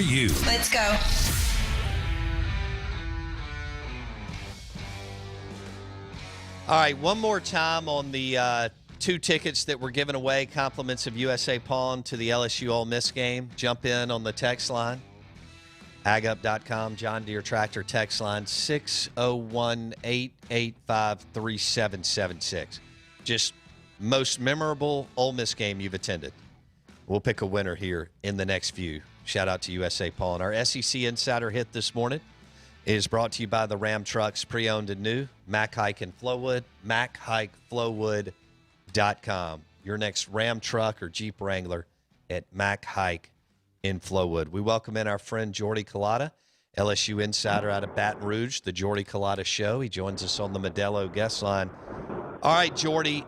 you. Let's go. All right, one more time on the 2 tickets that were given away, compliments of USA Pawn to the LSU Ole Miss game. Jump in on the text line, agup.com, John Deere Tractor text line, 601-885-3776. Just most memorable Ole Miss game you've attended. We'll pick a winner here in the next few. Shout out to USA Pawn. Our SEC Insider Hit this morning is brought to you by the Ram Trucks, pre-owned and new, Mac Hike and Flowwood, MacHikeFlowwood.com. Your next Ram truck or Jeep Wrangler at Mac Hike in Flowwood. We welcome in our friend Jordy Culotta, LSU Insider out of Baton Rouge, the Jordy Culotta Show. He joins us on the Modelo guest line. All right, Jordy,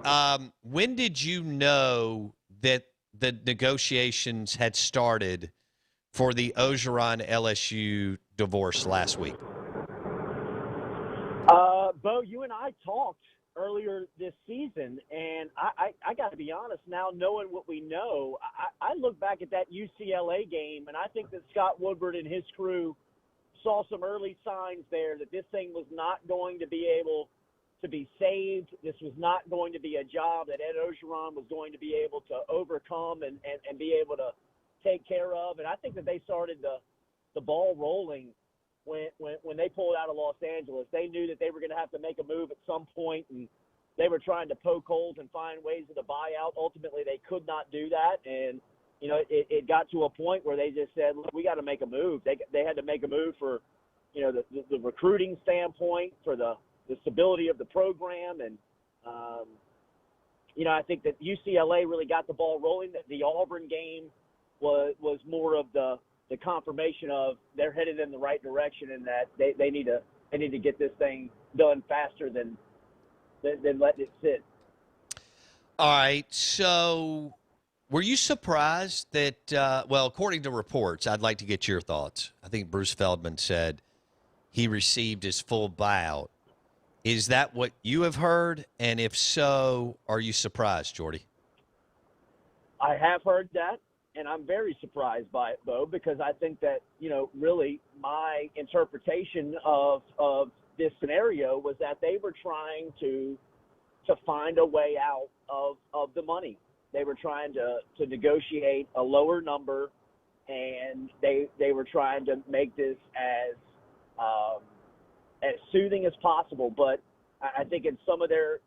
when did you know that the negotiations had started for the Orgeron LSU divorce last week? Bo, you and I talked earlier this season, and I got to be honest now, knowing what we know, I look back at that UCLA game, and I think that Scott Woodward and his crew saw some early signs there that this thing was not going to be able to be saved. This was not going to be a job that Ed Orgeron was going to be able to overcome and be able to take care of. And I think that they started the ball rolling when they pulled out of Los Angeles. They knew that they were going to have to make a move at some point, and they were trying to poke holes and find ways of the buyout. Ultimately, they could not do that, and it got to a point where they just said, "Look, we got to make a move." They had to make a move for the recruiting standpoint, for the stability of the program, and I think that UCLA really got the ball rolling. That the Auburn game was more of the confirmation of they're headed in the right direction, and that they need to get this thing done faster than letting it sit. All right, so were you surprised that, according to reports, I'd like to get your thoughts. I think Bruce Feldman said he received his full buyout. Is that what you have heard? And if so, are you surprised, Jordy? I have heard that, and I'm very surprised by it, Bo, because I think that, really my interpretation of this scenario was that they were trying to find a way out of the money. They were trying to negotiate a lower number, and they were trying to make this as soothing as possible. But I think in some of their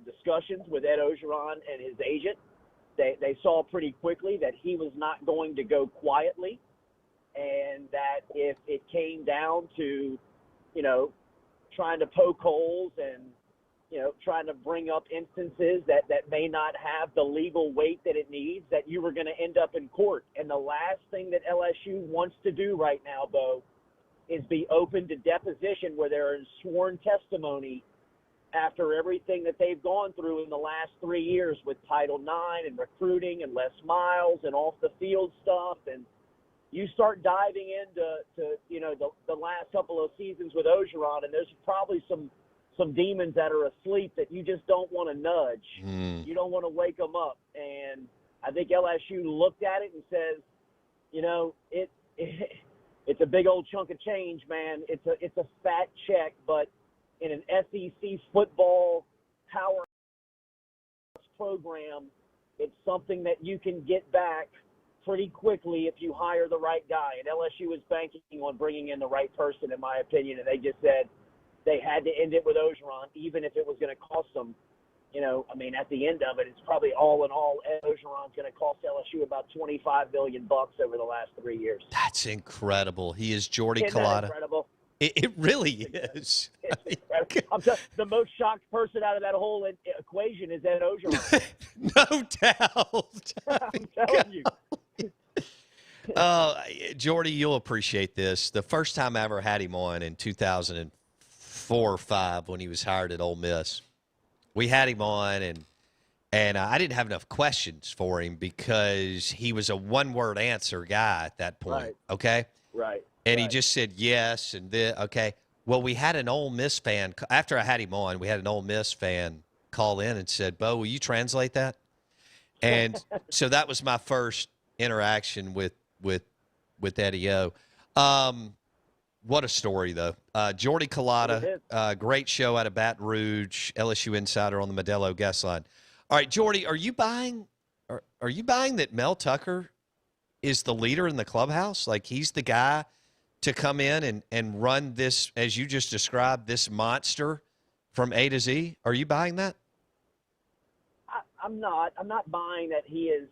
discussions with Ed Orgeron and his agent, they saw pretty quickly that he was not going to go quietly, and that if it came down to, trying to poke holes and, trying to bring up instances that may not have the legal weight that it needs, that you were going to end up in court. And the last thing that LSU wants to do right now, Bo, is be open to deposition where there is sworn testimony after everything that they've gone through in the last 3 years with Title IX and recruiting and Les Miles and off the field stuff. And you start diving into the last couple of seasons with Orgeron, and there's probably some demons that are asleep that you just don't want to nudge. You don't want to wake them up. And I think LSU looked at it and says, it's a big old chunk of change, man. It's a fat check, but in an SEC football power program, it's something that you can get back pretty quickly if you hire the right guy. And LSU is banking on bringing in the right person, in my opinion, and they just said they had to end it with Orgeron, even if it was going to cost them. At the end of it, it's probably all in all, Ed Orgeron's going to cost LSU about $25 billion over the last 3 years. That's incredible. He is Jordy Isn't that Culotta. incredible? It really is. I'm the most shocked person out of that whole equation is Ed Orgeron. No doubt. I'm telling you. Jordy, you'll appreciate this. The first time I ever had him on in 2004 or 5 when he was hired at Ole Miss, we had him on, and I didn't have enough questions for him because he was a one-word answer guy at that point, Right. Okay? Right. And he just said yes and then, okay. Well, we had an Ole Miss fan, after I had him on, we had an Ole Miss fan call in and said, Bo, will you translate that? And so that was my first interaction with with Eddie O. What a story, though. Jordy Culotta, great show out of Baton Rouge, LSU Insider on the Modelo guest line. All right, Jordy, are you buying that Mel Tucker is the leader in the clubhouse? Like he's the guy to come in and run this, as you just described, this monster from A to Z? Are you buying that? I'm not buying that he is,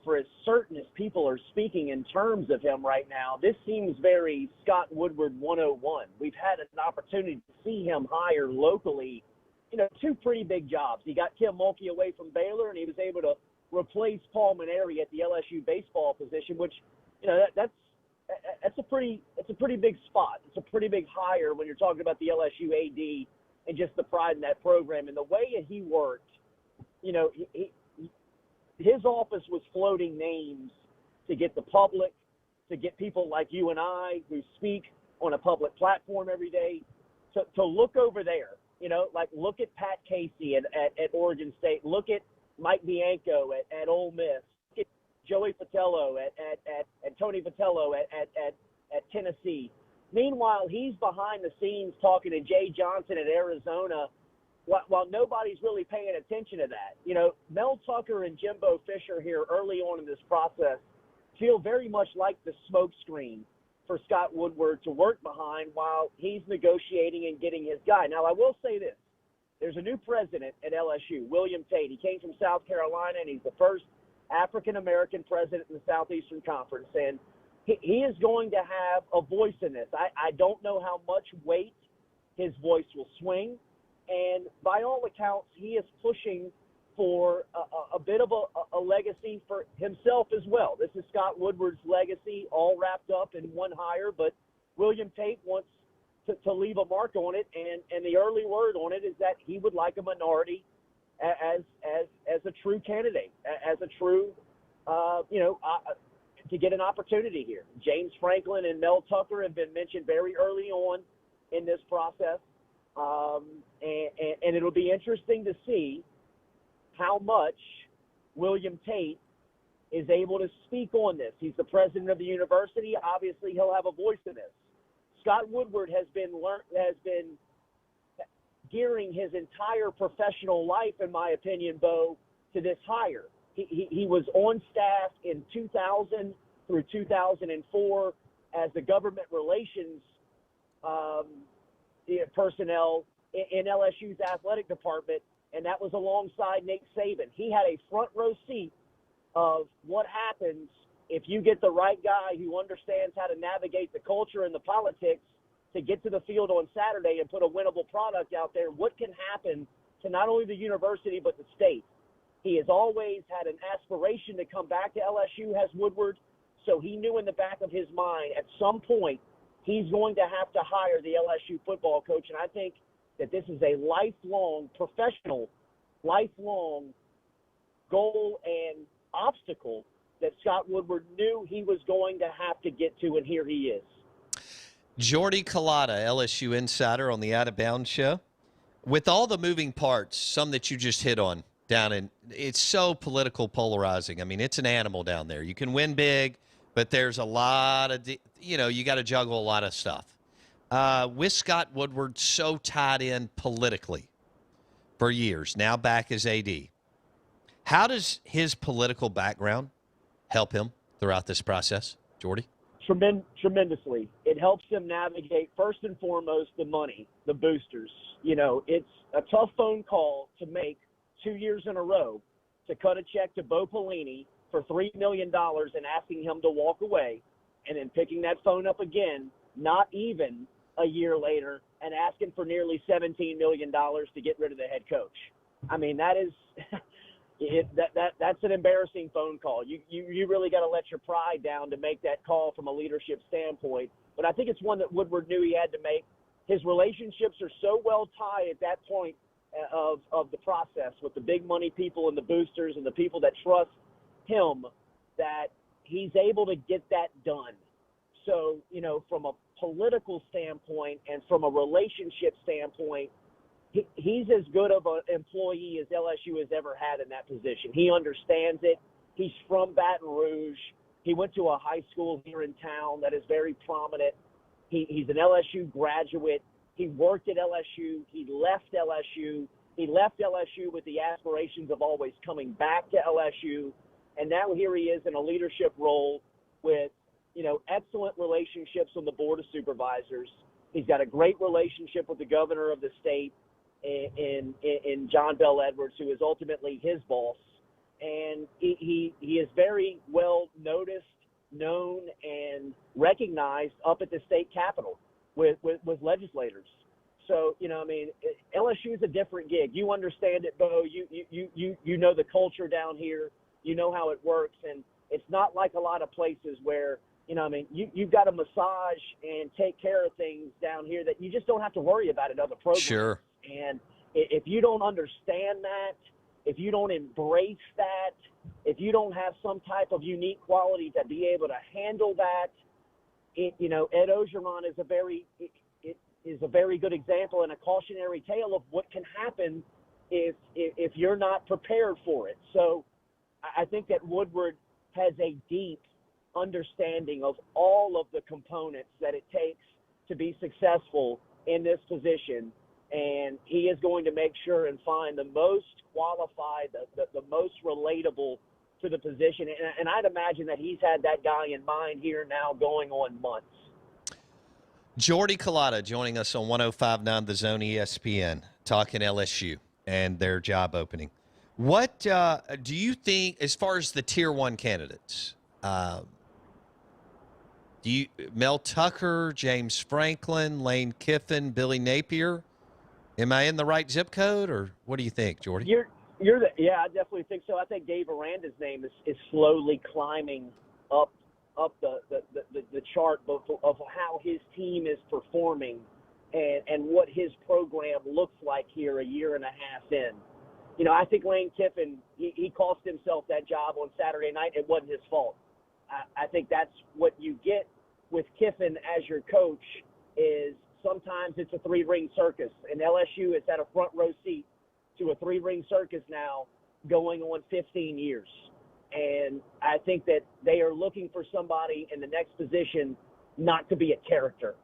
for as certain as people are speaking in terms of him right now, this seems very Scott Woodward 101. We've had an opportunity to see him hire locally, two pretty big jobs. He got Kim Mulkey away from Baylor, and he was able to replace Paul Maneri at the LSU baseball position, which, that's a pretty big spot. It's a pretty big hire when you're talking about the LSU AD and just the pride in that program. And the way he worked, his office was floating names to get the public, to get people like you and I who speak on a public platform every day to look over there, look at Pat Casey at Oregon State, look at Mike Bianco at Ole Miss, look at Joey Vitello at Tony Vitello at Tennessee. Meanwhile, he's behind the scenes talking to Jay Johnson at Arizona while nobody's really paying attention to that. Mel Tucker and Jimbo Fisher here early on in this process feel very much like the smokescreen for Scott Woodward to work behind while he's negotiating and getting his guy. Now, I will say this. There's a new president at LSU, William Tate. He came from South Carolina, and he's the first African-American president in the Southeastern Conference. And he is going to have a voice in this. I don't know how much weight his voice will swing. And by all accounts, he is pushing for a bit of a legacy for himself as well. This is Scott Woodward's legacy, all wrapped up in one hire, but William Tate wants to leave a mark on it, and the early word on it is that he would like a minority as a true candidate, as a true, to get an opportunity here. James Franklin and Mel Tucker have been mentioned very early on in this process. And it'll be interesting to see how much William Tate is able to speak on this. He's the president of the university. Obviously, he'll have a voice in this. Scott Woodward has been gearing his entire professional life, in my opinion, Bo, to this hire. He was on staff in 2000 through 2004 as the government relations personnel in LSU's athletic department, and that was alongside Nick Saban. He had a front row seat of what happens if you get the right guy who understands how to navigate the culture and the politics to get to the field on Saturday and put a winnable product out there. What can happen to not only the university but the state? He has always had an aspiration to come back to LSU, has Woodward, so he knew in the back of his mind at some point he's going to have to hire the LSU football coach, and I think that this is a lifelong, professional, lifelong goal and obstacle that Scott Woodward knew he was going to have to get to, and here he is. Jordy Culotta, LSU Insider on the Out of Bounds show. With all the moving parts, some that you just hit on down in, it's so political polarizing. I mean, it's an animal down there. You can win big, but there's a lot of, you got to juggle a lot of stuff. With Scott Woodward so tied in politically for years, now back as AD, how does his political background help him throughout this process, Jordy? Tremendously. It helps him navigate, first and foremost, the money, the boosters. It's a tough phone call to make 2 years in a row to cut a check to Bo Pelini for $3 million and asking him to walk away, and then picking that phone up again, not even a year later, and asking for nearly $17 million to get rid of the head coach. I mean, that is that's an embarrassing phone call. You really got to let your pride down to make that call from a leadership standpoint. But I think it's one that Woodward knew he had to make. His relationships are so well tied at that point of the process with the big money people and the boosters and the people that trust him that he's able to get that done. So, from a political standpoint and from a relationship standpoint, he's as good of an employee as LSU has ever had in that position. He understands it. He's from Baton Rouge. He went to a high school here in town that is very prominent. He's an LSU graduate. He worked at LSU. He left LSU. He left LSU with the aspirations of always coming back to LSU. And now here he is in a leadership role with, excellent relationships on the Board of Supervisors. He's got a great relationship with the governor of the state in John Bell Edwards, who is ultimately his boss. And he is very well noticed, known, and recognized up at the state capitol with legislators. So, LSU is a different gig. You understand it, Bo. You know the culture down here. You know how it works. And it's not like a lot of places where, you've got to massage and take care of things down here that you just don't have to worry about at other programs. Sure. And if you don't understand that, if you don't embrace that, if you don't have some type of unique quality to be able to handle that, Ed Orgeron is a very good example and a cautionary tale of what can happen if you're not prepared for it. So I think that Woodward has a deep understanding of all of the components that it takes to be successful in this position. And he is going to make sure and find the most qualified, the most relatable to the position. And I'd imagine that he's had that guy in mind here now going on months. Jordy Culotta joining us on 105.9 The Zone ESPN, talking LSU and their job opening. What do you think, as far as the Tier 1 candidates, Mel Tucker, James Franklin, Lane Kiffin, Billy Napier, am I in the right zip code, or what do you think, Jordy? Yeah, I definitely think so. I think Dave Aranda's name is slowly climbing up the chart of how his team is performing and what his program looks like here a year and a half in. I think Lane Kiffin, he cost himself that job on Saturday night. It wasn't his fault. I think that's what you get with Kiffin as your coach is sometimes it's a three-ring circus, and LSU is at a front row seat to a three-ring circus now going on 15 years. And I think that they are looking for somebody in the next position not to be a character,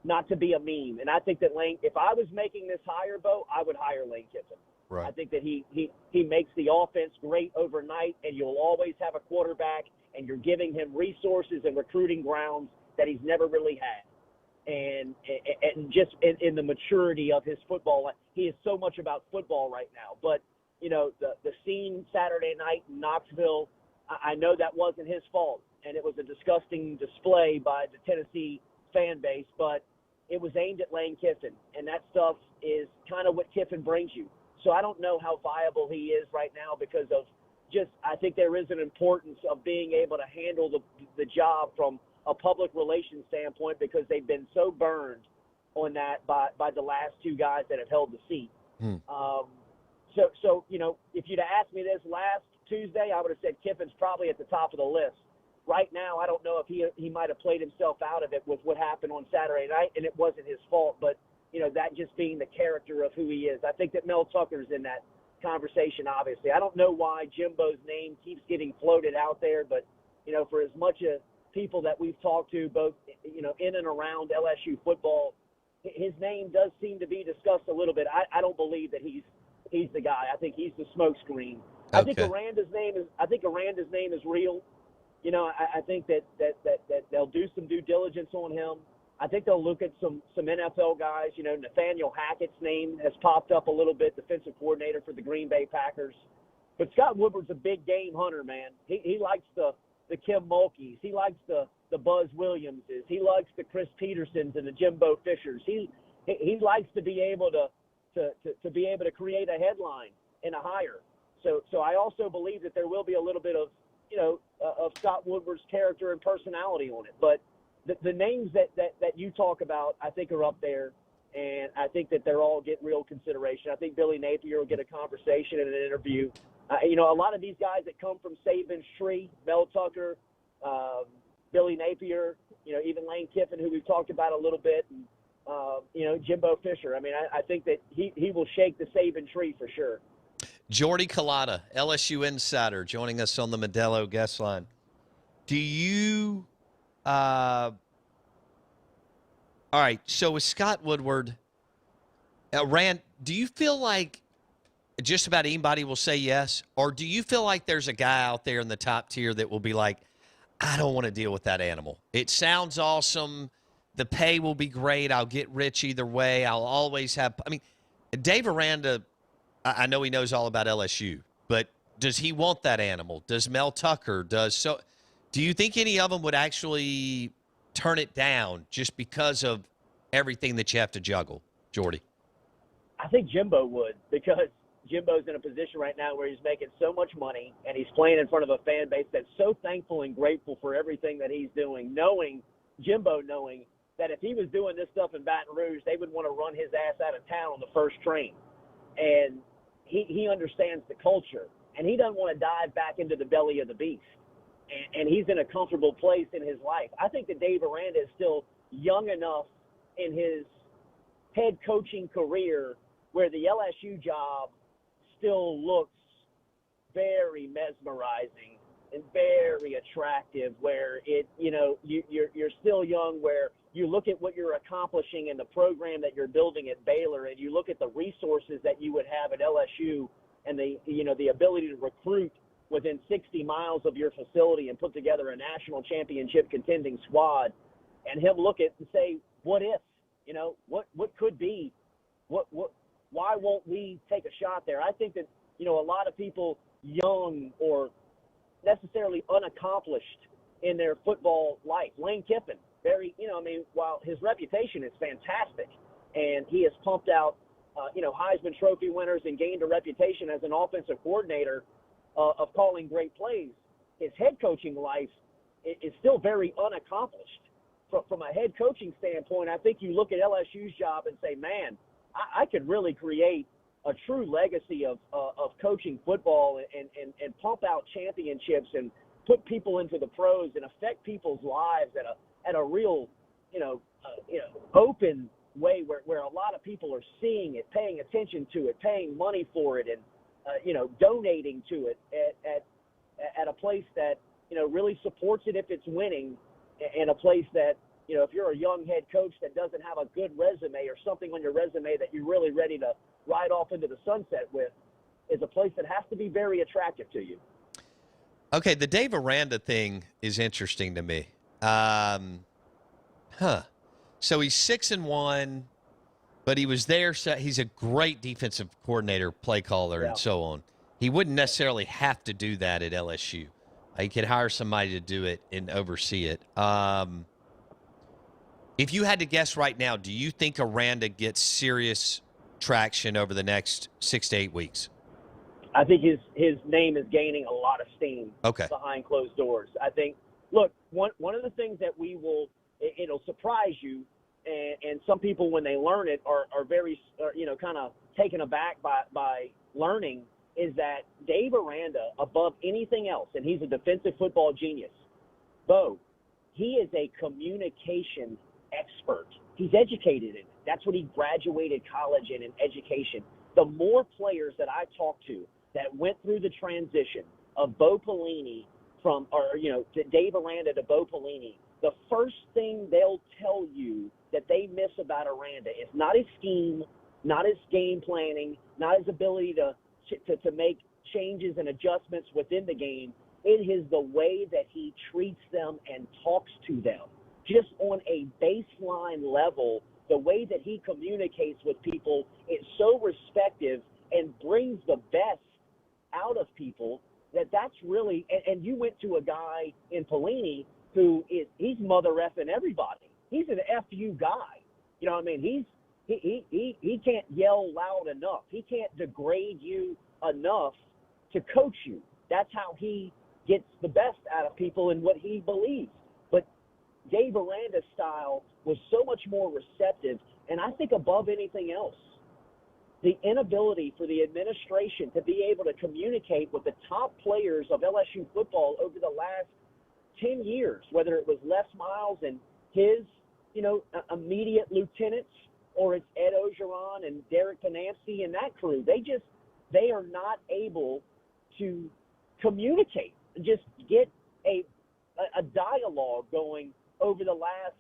not to be a meme. And I think that Lane, if I was making this hire, Bo, I would hire Lane Kiffin. Right. I think that he makes the offense great overnight, and you'll always have a quarterback, and you're giving him resources and recruiting grounds that he's never really had. And just in the maturity of his football, he is so much about football right now. But, the scene Saturday night in Knoxville, I know that wasn't his fault, and it was a disgusting display by the Tennessee fan base, but it was aimed at Lane Kiffin, and that stuff is kind of what Kiffin brings you. So I don't know how viable he is right now because of I think there is an importance of being able to handle the job from a public relations standpoint because they've been so burned on that by the last two guys that have held the seat. So if you'd have asked me this last Tuesday, I would have said Kiffin's probably at the top of the list. Right now, I don't know if he might have played himself out of it with what happened on Saturday night, and it wasn't his fault, but that just being the character of who he is. I think that Mel Tucker's in that conversation, obviously. I don't know why Jimbo's name keeps getting floated out there, but, for as much of people that we've talked to, both, in and around LSU football, his name does seem to be discussed a little bit. I don't believe that he's the guy. I think he's the smokescreen. Okay. I think Aranda's name is real. I think that they'll do some due diligence on him. I think they'll look at some NFL guys. Nathaniel Hackett's name has popped up a little bit, defensive coordinator for the Green Bay Packers. But Scott Woodward's a big game hunter, man. He likes the Kim Mulkeys. He likes the Buzz Williamses. He likes the Chris Petersons and the Jimbo Fishers. He likes to be able to be able to create a headline in a hire. So I also believe that there will be a little bit of of Scott Woodward's character and personality on it. But the names that you talk about, I think, are up there, and I think that they're all get real consideration. I think Billy Napier will get a conversation and an interview. A lot of these guys that come from Saban's tree, Mel Tucker, Billy Napier, even Lane Kiffin, who we've talked about a little bit, and, Jimbo Fisher. I mean, I think that he will shake the Saban tree for sure. Jordy Culotta, LSU insider, joining us on the Modelo guest line. Do you all right, so with Scott Woodward, Rand, do you feel like just about anybody will say yes? Or do you feel like there's a guy out there in the top tier that will be like, I don't want to deal with that animal? It sounds awesome. The pay will be great. I'll get rich either way. I'll always have. I mean, Dave Aranda, I know he knows all about LSU, but does he want that animal? Does Mel Tucker? Do you think any of them would actually turn it down just because of everything that you have to juggle, Jordy? I think Jimbo would, because Jimbo's in a position right now where he's making so much money and he's playing in front of a fan base that's so thankful and grateful for everything that he's doing, knowing that if he was doing this stuff in Baton Rouge, they would want to run his ass out of town on the first train. And he understands the culture, and he doesn't want to dive back into the belly of the beast. And he's in a comfortable place in his life. I think that Dave Aranda is still young enough in his head coaching career where the LSU job still looks very mesmerizing and very attractive, where you're still young, where you look at what you're accomplishing in the program that you're building at Baylor, and you look at the resources that you would have at LSU and the ability to recruit within 60 miles of your facility and put together a national championship contending squad, and him look at and say, what if, what could be, why won't we take a shot there? I think that, a lot of people young or necessarily unaccomplished in their football life, Lane Kiffin, while his reputation is fantastic and he has pumped out, Heisman Trophy winners and gained a reputation as an offensive coordinator of calling great plays, his head coaching life is still very unaccomplished. From a head coaching standpoint, I think you look at LSU's job and say, man, I could really create a true legacy of coaching football and pump out championships and put people into the pros and affect people's lives at a real, open way where a lot of people are seeing it, paying attention to it, paying money for it, and donating to it at a place that, really supports it if it's winning, and a place that, if you're a young head coach that doesn't have a good resume or something on your resume that you're really ready to ride off into the sunset with, is a place that has to be very attractive to you. Okay, the Dave Aranda thing is interesting to me. So he's 6-1. But he was there. So he's a great defensive coordinator, play caller, and so on. He wouldn't necessarily have to do that at LSU. He could hire somebody to do it and oversee it. If you had to guess right now, do you think Aranda gets serious traction over the next 6 to 8 weeks? I think his name is gaining a lot of steam behind closed doors. I think, look, one of the things that it'll surprise you, and some people, when they learn it, are very, kind of taken aback by learning, is that Dave Aranda, above anything else, and he's a defensive football genius, he is a communication expert. He's educated in it. That's what he graduated college in education. The more players that I talked to that went through the transition of Bo Pelini to Dave Aranda to Bo Pelini, the first thing they'll tell you that they miss about Aranda is not his scheme, not his game planning, not his ability to make changes and adjustments within the game. It is the way that he treats them and talks to them. Just on a baseline level, the way that he communicates with people is so respectful and brings the best out of people that's really – and you went to a guy in Pelini he's mother effing everybody. He's an FU guy. You know what I mean? He can't yell loud enough. He can't degrade you enough to coach you. That's how he gets the best out of people and what he believes. But Dave Aranda's style was so much more receptive, and I think above anything else, the inability for the administration to be able to communicate with the top players of LSU football over the last 10 years, whether it was Les Miles and his, immediate lieutenants, or it's Ed Orgeron and Derek Panamsky and that crew. They are not able to communicate, just get a a dialogue going over the last,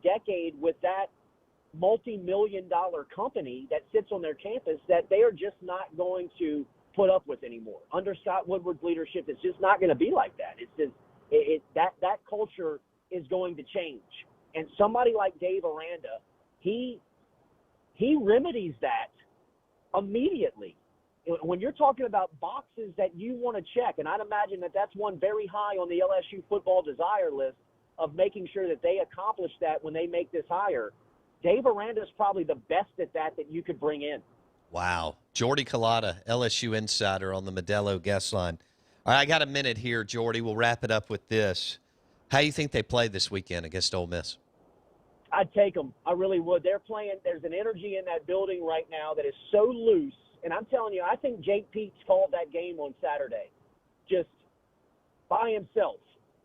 decade with that multi-million-dollar company that sits on their campus that they are just not going to put up with anymore. Under Scott Woodward's leadership, it's just not going to be like that. It's just that culture is going to change. And somebody like Dave Aranda, he remedies that immediately. When you're talking about boxes that you want to check, and I'd imagine that that's one very high on the LSU football desire list of making sure that they accomplish that when they make this hire, Dave Aranda is probably the best at that you could bring in. Wow. Jordy Culotta, LSU insider on the Modelo guest line. All right, I got a minute here, Jordy. We'll wrap it up with this. How do you think they play this weekend against Ole Miss? I'd take them. I really would. They're playing. There's an energy in that building right now that is so loose. And I'm telling you, I think Jake Peets called that game on Saturday just by himself.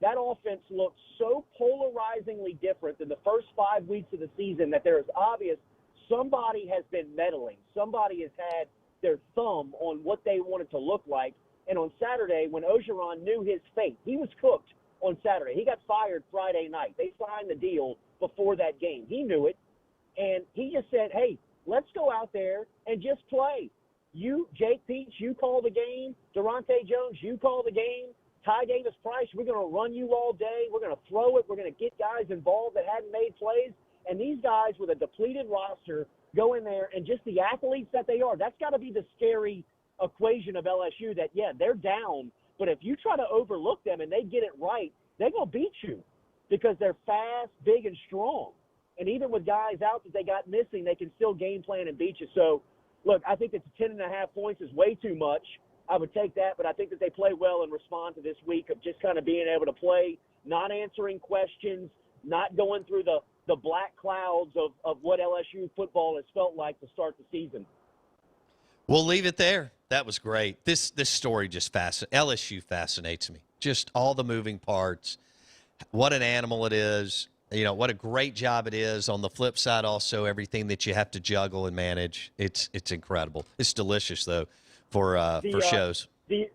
That offense looks so polarizingly different than the first 5 weeks of the season that there is obvious somebody has been meddling. Somebody has had their thumb on what they wanted to look like. And on Saturday, when Orgeron knew his fate, he was cooked on Saturday. He got fired Friday night. They signed the deal before that game. He knew it. And he just said, hey, let's go out there and just play. You, Jake Peets, you call the game. Durante Jones, you call the game. Ty Davis-Price, we're going to run you all day. We're going to throw it. We're going to get guys involved that hadn't made plays. And these guys with a depleted roster go in there, and just the athletes that they are, that's got to be the scary equation of LSU that, yeah, they're down, but if you try to overlook them and they get it right, they're going to beat you because they're fast, big, and strong. And even with guys out that they got missing, they can still game plan and beat you. So, look, I think that 10.5 points is way too much. I would take that, but I think that they play well and respond to this week of just kind of being able to play, not answering questions, not going through the black clouds of what LSU football has felt like to start the season. We'll leave it there. That was great. This story just LSU fascinates me. Just all the moving parts. What an animal it is. What a great job it is. On the flip side, also everything that you have to juggle and manage. It's incredible. It's delicious though for shows. The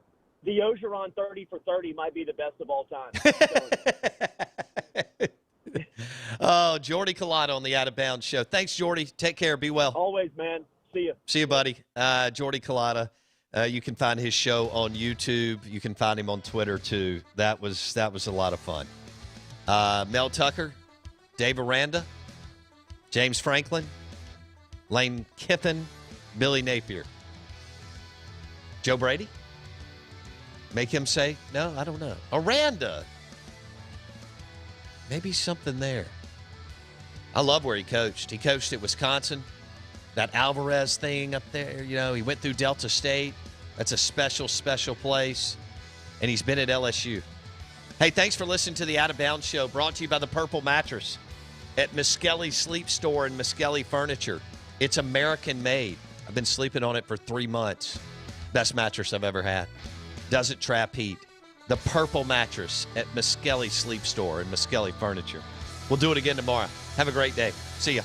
Orgeron 30 for 30 might be the best of all time. Oh, Jordy Culotta on the Out of Bounds Show. Thanks, Jordy. Take care. Be well. Always, man. See you. See you, buddy. Jordy Culotta. You can find his show on YouTube. You can find him on Twitter too. That was a lot of fun. Mel Tucker, Dave Aranda, James Franklin, Lane Kiffin, Billy Napier. Joe Brady? Make him say, no, I don't know. Aranda. Maybe something there. I love where he coached. He coached at Wisconsin. That Alvarez thing up there, he went through Delta State. That's a special, special place. And he's been at LSU. Hey, thanks for listening to the Out of Bounds Show, brought to you by the Purple Mattress at Miskelly Sleep Store and Miskelly Furniture. It's American-made. I've been sleeping on it for 3 months. Best mattress I've ever had. Doesn't trap heat. The Purple Mattress at Miskelly Sleep Store and Miskelly Furniture. We'll do it again tomorrow. Have a great day. See ya.